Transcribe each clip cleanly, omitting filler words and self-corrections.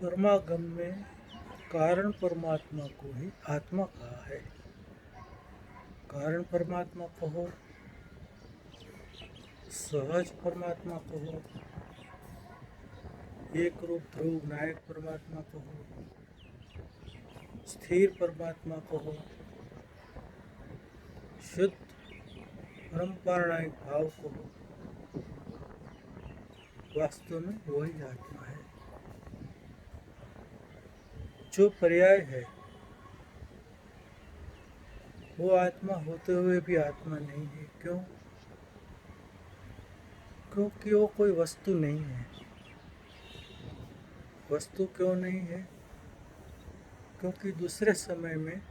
परमागम में कारण परमात्मा को ही आत्मा कहा है। कारण परमात्मा कहो, सहज परमात्मा कहो, एक रूप ध्रुव नायक परमात्मा कहो, स्थिर परमात्मा कहो, शुद्ध परम्परायिक भाव कहो, वास्तव में वही आत्मा है। जो पर्याय है वो आत्मा होते हुए भी आत्मा नहीं है। क्यों? क्योंकि वो कोई वस्तु नहीं है। वस्तु क्यों नहीं है? क्योंकि दूसरे समय में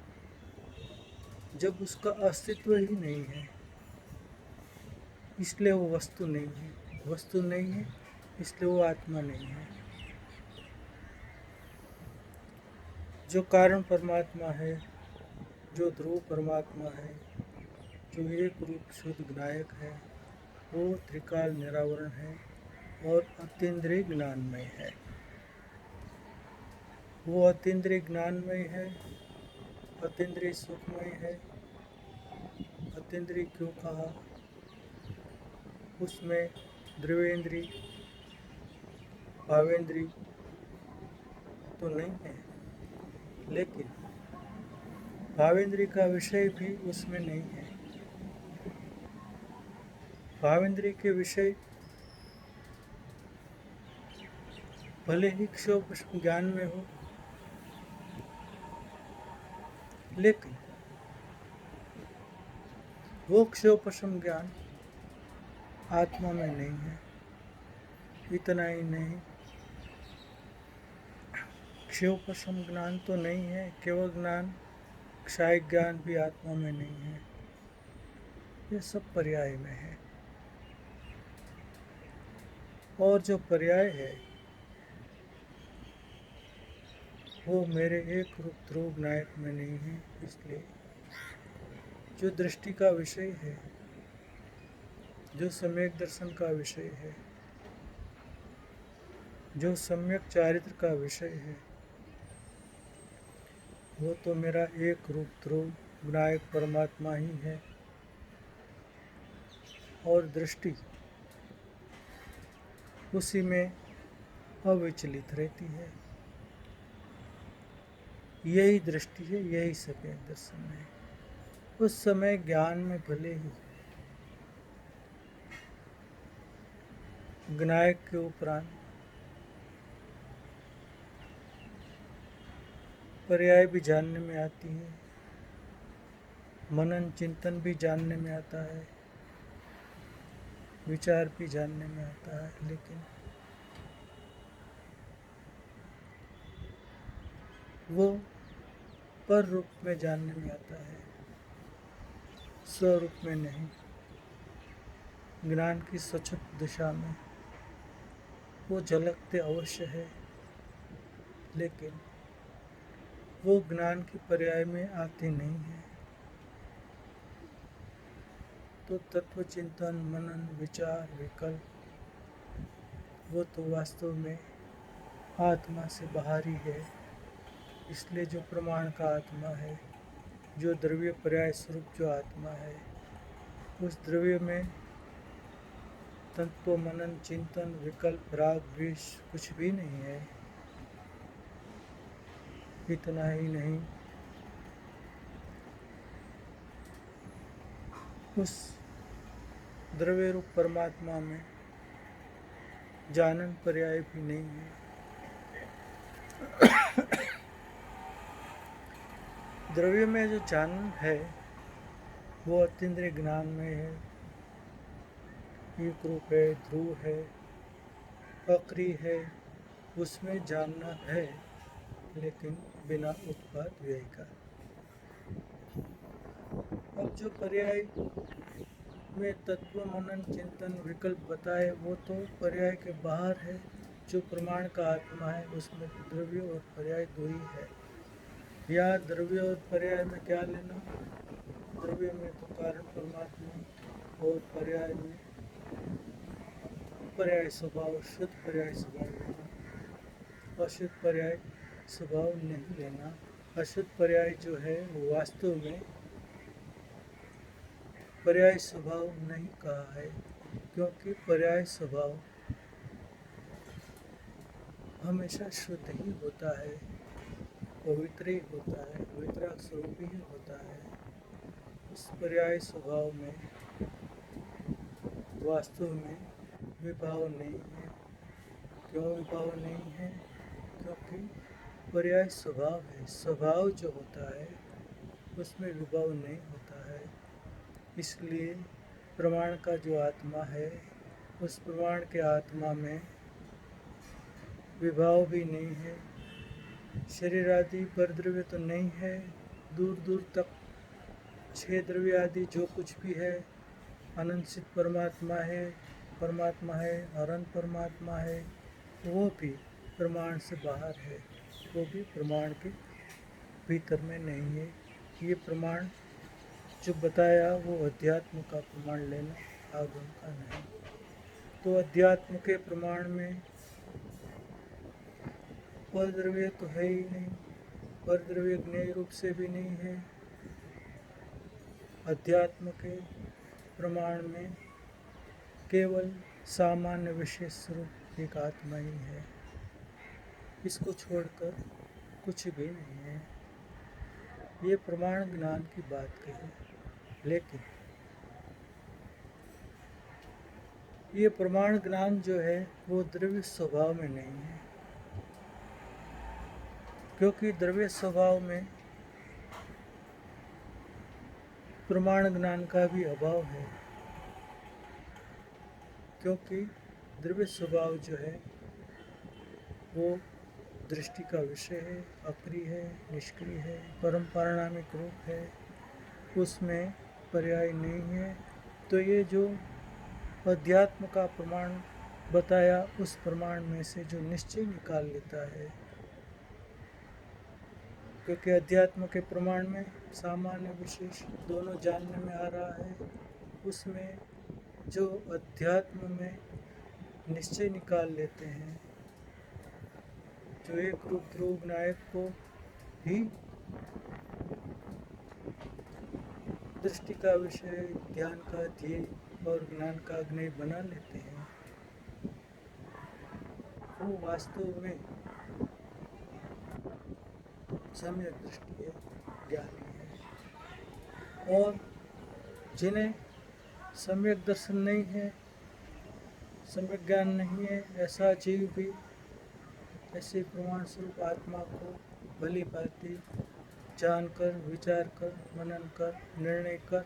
जब उसका अस्तित्व ही नहीं है, इसलिए वो वस्तु नहीं है। वस्तु नहीं है इसलिए वो आत्मा नहीं है। जो कारण परमात्मा है, जो ध्रुव परमात्मा है, जो एक रूप शुद्ध विनायक है, वो त्रिकाल निरावरण है और अतीन्द्रिय ज्ञानमय है। वो अतीन्द्रिय ज्ञानमय है, अतीन्द्रिय सुखमय है। अतीन्द्रिय क्यों कहा? उसमें द्रव्येंद्रिय भावेंद्रिय तो नहीं है, लेकिन भावेंद्रिय का विषय भी उसमें नहीं है। भावेंद्रिय के विषय भले ही क्षोभ ज्ञान में हो, लेकिन वो क्षोपशम ज्ञान आत्मा में नहीं है। इतना ही नहीं, क्षोपशम ज्ञान तो नहीं है, केवल ज्ञान क्षय ज्ञान भी आत्मा में नहीं है। ये सब पर्याय में है। और जो पर्याय है वो मेरे एक रूप ध्रुव नायक में नहीं है। इसलिए जो दृष्टि का विषय है, जो सम्यक दर्शन का विषय है, जो सम्यक चारित्र का विषय है, वो तो मेरा एक रूप ध्रुव विनायक परमात्मा ही है। और दृष्टि उसी में अविचलित रहती है। यही दृष्टि है, यही सम्यक दर्शन है। उस समय ज्ञान में भले ही विनायक के उपरांत पर्याय भी जानने में आती है, मनन चिंतन भी जानने में आता है, विचार भी जानने में आता है, लेकिन वो पर रूप में जानने में आता है, स्वरूप में नहीं। ज्ञान की सचुत दिशा में वो झलकते अवश्य है, लेकिन वो ज्ञान के पर्याय में आते नहीं है। तो तत्व चिंतन, मनन, विचार, विकल्प वो तो वास्तव में आत्मा से बाहर ही है। इसलिए जो प्रमाण का आत्मा है, जो द्रव्य पर्याय स्वरूप जो आत्मा है, उस द्रव्य में तत्व, मनन, चिंतन, विकल्प, राग, द्वेष कुछ भी नहीं है। इतना ही नहीं, उस द्रव्य रूप परमात्मा में जानन पर्याय भी नहीं है। द्रव्य में जो जानन है वो अतीन्द्रिय ज्ञान में है, एक रूप है, ध्रुव है, अक्रिय है, उसमें जानना है, लेकिन बिना उत्पाद व्यय का। अब जो पर्याय में तत्व, मनन, चिंतन, विकल्प बताए वो तो पर्याय के बाहर है। जो प्रमाण का आत्मा है उसमें द्रव्य और पर्याय दो ही है। या द्रव्य और पर्याय में क्या लेना? द्रव्य में तो कारण परमात्मा और पर्याय में पर्याय स्वभाव, शुद्ध पर्याय स्वभाव लेना। अशुद्ध पर्याय स्वभाव नहीं लेना। अशुद्ध पर्याय जो है वो वास्तव में पर्याय स्वभाव नहीं कहा है, क्योंकि पर्याय स्वभाव हमेशा शुद्ध ही होता है, पवित्र ही होता है, पवित्र स्वरूप ही होता है। इस पर्याय स्वभाव में वास्तव में विभाव नहीं है। क्यों विभाव नहीं है? क्योंकि पर्याय स्वभाव है। स्वभाव जो होता है उसमें विभाव नहीं होता है। इसलिए प्रमाण का जो आत्मा है उस प्रमाण के आत्मा में विभाव भी नहीं है। शरीर आदि पर द्रव्य तो नहीं है। दूर दूर तक छह द्रव्य आदि जो कुछ भी है अनंत सिद्ध परमात्मा है, अनंत परमात्मा है, वो भी प्रमाण से बाहर है, वो भी प्रमाण के भीतर में नहीं है। ये प्रमाण जो बताया वो अध्यात्म का प्रमाण लेना, आगम का नहीं। तो अध्यात्म के प्रमाण में पर द्रव्य तो है ही नहीं, पर द्रव्य ज्ञेय रूप से भी नहीं है। अध्यात्म के प्रमाण में केवल सामान्य विशेष स्वरूप एक आत्मा ही है, इसको छोड़कर कुछ भी नहीं है। ये प्रमाण ज्ञान की बात कही, लेकिन ये प्रमाण ज्ञान जो है वो द्रव्य स्वभाव में नहीं है, क्योंकि द्रव्य स्वभाव में प्रमाण ज्ञान का भी अभाव है। क्योंकि द्रव्य स्वभाव जो है वो दृष्टि का विषय है, अक्रिय है, निष्क्रिय है, परम पारिणामिक रूप है, उसमें पर्याय नहीं है। तो ये जो अध्यात्म का प्रमाण बताया उस प्रमाण में से जो निश्चय निकाल लेता है, क्योंकि अध्यात्म के प्रमाण में सामान्य विशेष दोनों जानने में आ रहा है, उसमें जो अध्यात्म में निश्चय निकाल लेते हैं, जो एक रूप ध्रुव नायक को ही दृष्टि का विषय, ध्यान का ध्येय और ज्ञान का ज्ञेय बना लेते हैं, वो वास्तव में सम्यक दृष्टि है, ज्ञानी है। और जिन्हें सम्यक दर्शन नहीं है, सम्यक ज्ञान नहीं है, ऐसा जीव भी ऐसे प्रमाण स्वरूप आत्मा को भली भांति जानकर, विचार कर, मनन कर, निर्णय कर,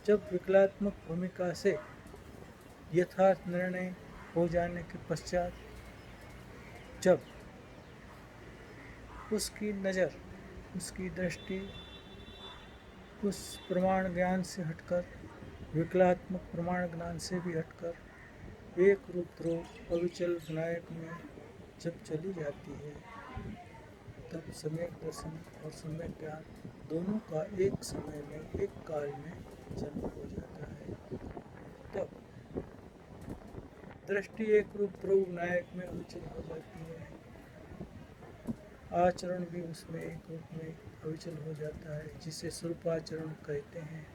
जब विकलात्मक भूमिका से यथार्थ निर्णय हो जाने के पश्चात, जब उसकी नज़र, उसकी दृष्टि उस प्रमाण ज्ञान से हटकर, विकलात्मक प्रमाण ज्ञान से भी हटकर एक रूप ध्रुव अविचल विनायक में जब चली जाती है, तब सम्यक दर्शन और सम्यक ज्ञान दोनों का एक समय में, एक काल में जन्म हो जाता है। तब दृष्टि एक रूप ध्रुव नायक में अविचल हो जाती है, आचरण भी उसमें एक रूप में अविचल हो जाता है, जिसे स्वरूपाचरण कहते हैं।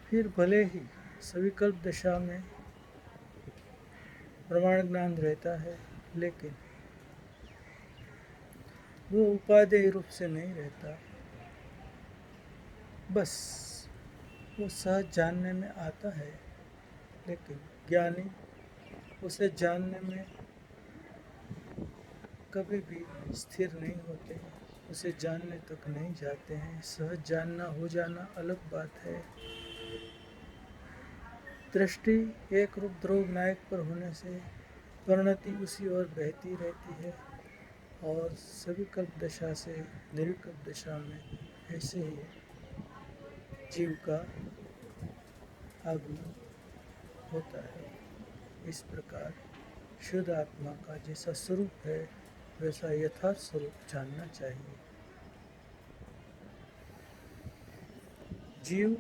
फिर भले ही सविकल्प दशा में प्रमाण ज्ञान रहता है, लेकिन वो उपादेय रूप से नहीं रहता, बस वो सहज जानने में आता है। लेकिन ज्ञानी उसे जानने में कभी भी स्थिर नहीं होते, उसे जानने तक नहीं जाते हैं। सहज जानना हो जाना अलग बात है। दृष्टि एक रूप ध्रुव नायक पर होने से परिणति उसी ओर बहती रहती है, और सविकल्प दशा से निर्विकल्प दशा में ऐसे ही जीव का आगमन होता है। इस प्रकार शुद्ध आत्मा का जैसा स्वरूप है वैसा यथार्थ स्वरूप जानना चाहिए। जीव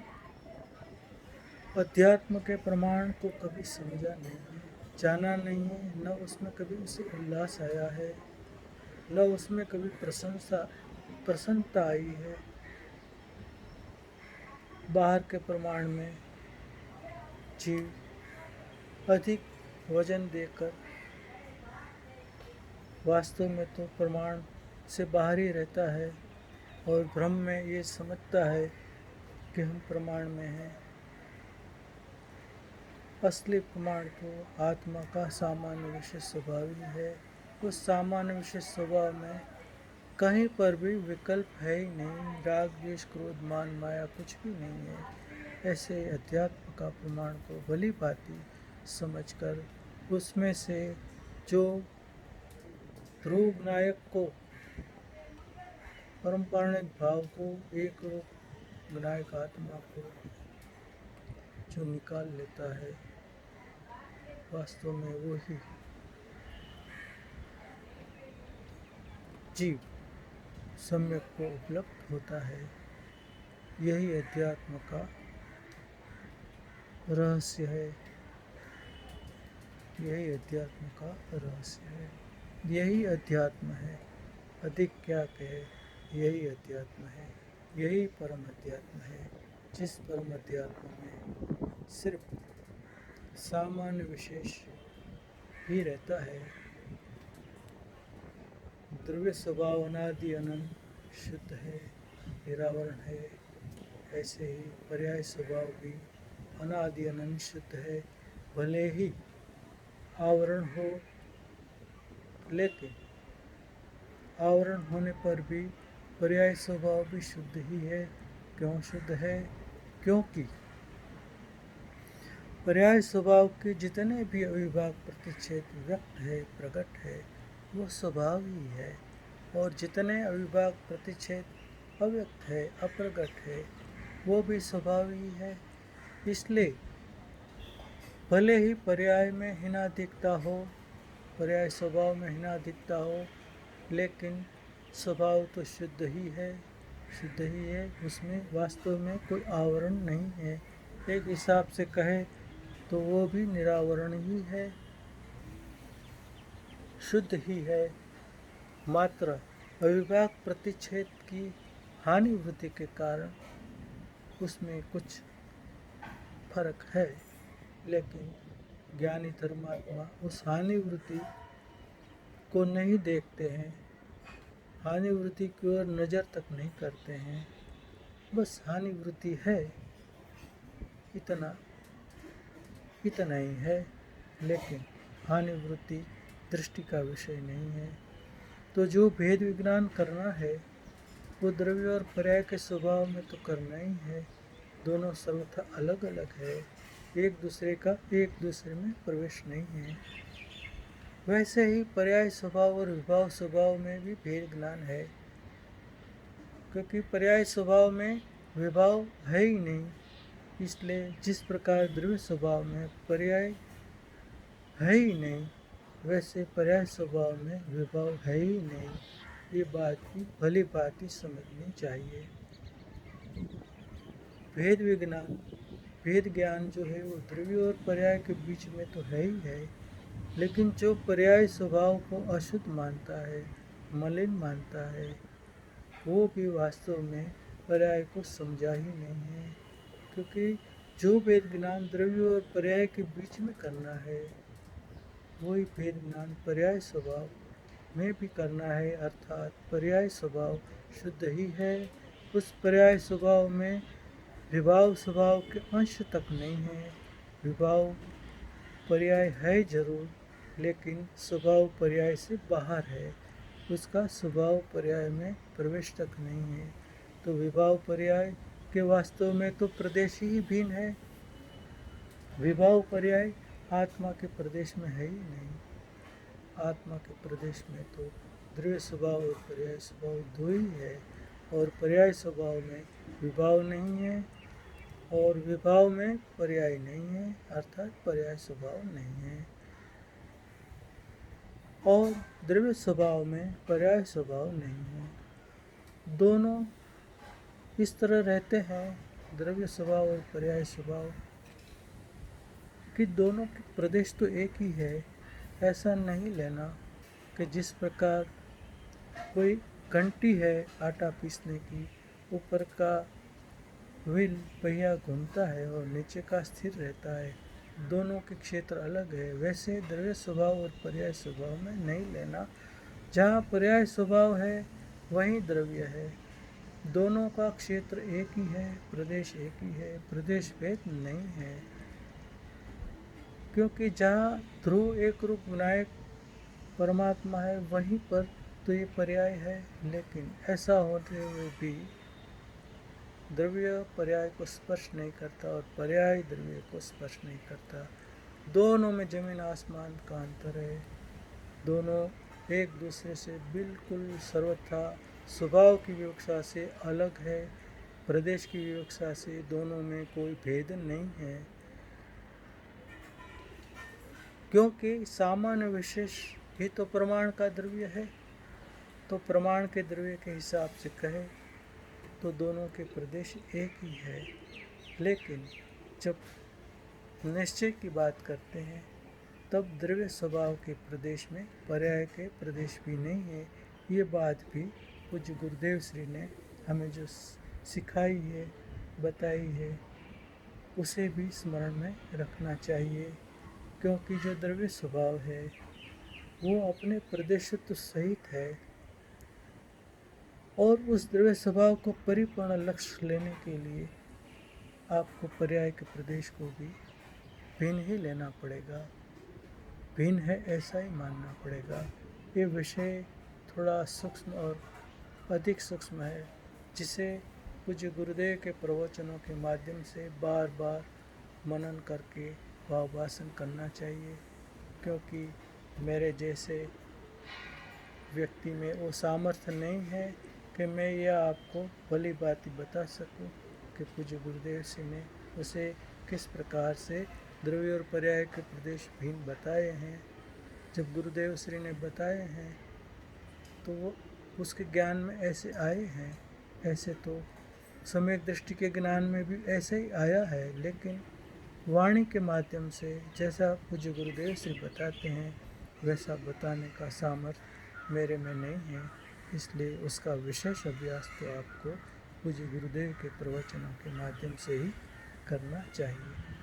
अध्यात्म के प्रमाण को कभी समझा नहीं है, जाना नहीं है, न उसमें कभी उसे उल्लास आया है, न उसमें कभी प्रसन्नता आई है। बाहर के प्रमाण में जीव अधिक वजन देकर वास्तव में तो प्रमाण से बाहर ही रहता है और भ्रम में ये समझता है कि हम प्रमाण में हैं। असली प्रमाण तो आत्मा का सामान्य विशेष स्वभाव ही है। उस सामान्य विशेष स्वभाव में कहीं पर भी विकल्प है ही नहीं, राग द्वेष क्रोध मान माया कुछ भी नहीं है। ऐसे अध्यात्म का प्रमाण को भली भांति समझकर उसमें से जो ध्रुव नायक को परम्पराणिक भाव को एक रूप विनायक आत्मा को जो निकाल लेता है, वास्तव में वो ही जीव सम्यक को उपलब्ध होता है। यही अध्यात्म का रहस्य है, यही अध्यात्म का रहस्य है, यही अध्यात्म है। अधिक क्या कहे, यही अध्यात्म है, यही परम अध्यात्म है। जिस परम अध्यात्म में सिर्फ सामान्य विशेष ही रहता है, द्रव्य स्वभाव अनादि अनंत शुद्ध है, निरावरण है। ऐसे ही पर्याय स्वभाव भी अनादि अनंत शुद्ध है, भले ही आवरण हो, लेकिन आवरण होने पर भी पर्याय स्वभाव भी शुद्ध ही है। क्यों शुद्ध है? क्योंकि पर्याय स्वभाव के जितने भी अविभाग प्रतिच्छेद व्यक्त है, प्रकट है, वो स्वभाव ही है। और जितने अविभाग प्रतिच्छेद अव्यक्त है, अप्रगट है, वो भी स्वभाव ही है। इसलिए भले ही पर्याय में हीनाधिकता हो, पर्याय स्वभाव में हीनाधिकता हो, लेकिन स्वभाव तो शुद्ध ही है, शुद्ध ही है। उसमें वास्तव में कोई आवरण नहीं है। एक हिसाब से कहे तो वो भी निरावरण ही है, शुद्ध ही है। मात्र अविभाग प्रतिच्छेद की हानि वृत्ति के कारण उसमें कुछ फर्क है, लेकिन ज्ञानी धर्मात्मा उस हानि वृत्ति को नहीं देखते हैं, हानि वृत्ति की ओर नज़र तक नहीं करते हैं। बस हानि वृत्ति है, इतना ही है, लेकिन हानि वृत्ति दृष्टि का विषय नहीं है। तो जो भेद विज्ञान करना है वो द्रव्य और पर्याय के स्वभाव में तो करना ही है। दोनों सर्वथा अलग अलग है, एक दूसरे में प्रवेश नहीं है। वैसे ही पर्याय स्वभाव और विभाव स्वभाव में भी भेद ज्ञान है, क्योंकि पर्याय स्वभाव में विभाव है ही नहीं। इसलिए जिस प्रकार द्रव्य स्वभाव में पर्याय है ही नहीं, वैसे पर्याय स्वभाव में विभाव है ही नहीं। ये बात भी भली बात ही समझनी चाहिए। भेद ज्ञान जो है वो द्रव्य और पर्याय के बीच में तो है ही है, लेकिन जो पर्याय स्वभाव को अशुद्ध मानता है, मलिन मानता है, वो भी वास्तव में पर्याय को समझा ही नहीं है। क्योंकि जो भेद ज्ञान द्रव्य और पर्याय के बीच में करना है, वही भेद ज्ञान पर्याय स्वभाव में भी करना है। अर्थात पर्याय स्वभाव शुद्ध ही है। उस पर्याय स्वभाव में विभाव स्वभाव के अंश तक नहीं है। विभाव पर्याय है जरूर, लेकिन स्वभाव पर्याय से बाहर है, उसका स्वभाव पर्याय में प्रवेश तक नहीं है। तो विभाव पर्याय के वास्तव में तो प्रदेश ही भिन्न है। विभाव पर्याय आत्मा के प्रदेश में है ही नहीं। आत्मा के प्रदेश में तो द्रव्य स्वभाव और पर्याय स्वभाव दो ही है, और पर्याय स्वभाव में विभाव नहीं है और विभाव में पर्याय नहीं है, अर्थात पर्याय स्वभाव नहीं है। और द्रव्य स्वभाव में पर्याय स्वभाव नहीं है। दोनों इस तरह रहते हैं, द्रव्य स्वभाव और पर्याय स्वभाव कि दोनों के प्रदेश तो एक ही है। ऐसा नहीं लेना कि जिस प्रकार कोई घंटी है आटा पीसने की, ऊपर का व्हील पहिया घूमता है और नीचे का स्थिर रहता है, दोनों के क्षेत्र अलग है। वैसे द्रव्य स्वभाव और पर्याय स्वभाव में नहीं लेना। जहाँ पर्याय स्वभाव है वहीं द्रव्य है। दोनों का क्षेत्र एक ही है, प्रदेश एक ही है, प्रदेश भेद नहीं है। क्योंकि जहाँ ध्रुव एक रूप विनायक परमात्मा है वहीं पर तो ये पर्याय है। लेकिन ऐसा होते हुए भी द्रव्य पर्याय को स्पर्श नहीं करता और पर्याय द्रव्य को स्पर्श नहीं करता। दोनों में जमीन आसमान का अंतर है। दोनों एक दूसरे से बिल्कुल सर्वथा स्वभाव की विवक्षा से अलग है। प्रदेश की विवक्षा से दोनों में कोई भेद नहीं है। क्योंकि सामान्य विशेष ही तो प्रमाण का द्रव्य है। तो प्रमाण के द्रव्य के हिसाब से कहे तो दोनों के प्रदेश एक ही है। लेकिन जब निश्चय की बात करते हैं तब द्रव्य स्वभाव के प्रदेश में पर्याय के प्रदेश भी नहीं है। ये बात भी पूज्य गुरुदेव श्री ने हमें जो सिखाई है, बताई है, उसे भी स्मरण में रखना चाहिए। क्योंकि जो द्रव्य स्वभाव है वो अपने प्रदेशत्व सहित है और उस द्रव्य स्वभाव को परिपूर्ण लक्ष्य लेने के लिए आपको पर्याय के प्रदेश को भी भिन्न ही लेना पड़ेगा। भिन्न है ऐसा ही मानना पड़ेगा। ये विषय थोड़ा सूक्ष्म और अधिक सूक्ष्म है, जिसे पूज्य गुरुदेव के प्रवचनों के माध्यम से बार बार मनन करके भावभाषण करना चाहिए। क्योंकि मेरे जैसे व्यक्ति में वो सामर्थ्य नहीं है कि मैं यह आपको भली बात बता सकूं कि पूज्य गुरुदेव श्री ने उसे किस प्रकार से द्रव्य और पर्याय के प्रदेश भिन्न बताए हैं। जब गुरुदेव श्री ने बताए हैं तो वो उसके ज्ञान में ऐसे आए हैं। ऐसे तो सम्यक दृष्टि के ज्ञान में भी ऐसे ही आया है, लेकिन वाणी के माध्यम से जैसा पूज्य गुरुदेव श्री बताते हैं वैसा बताने का सामर्थ्य मेरे में नहीं है। इसलिए उसका विशेष अभ्यास तो आपको पूज्य गुरुदेव के प्रवचनों के माध्यम से ही करना चाहिए।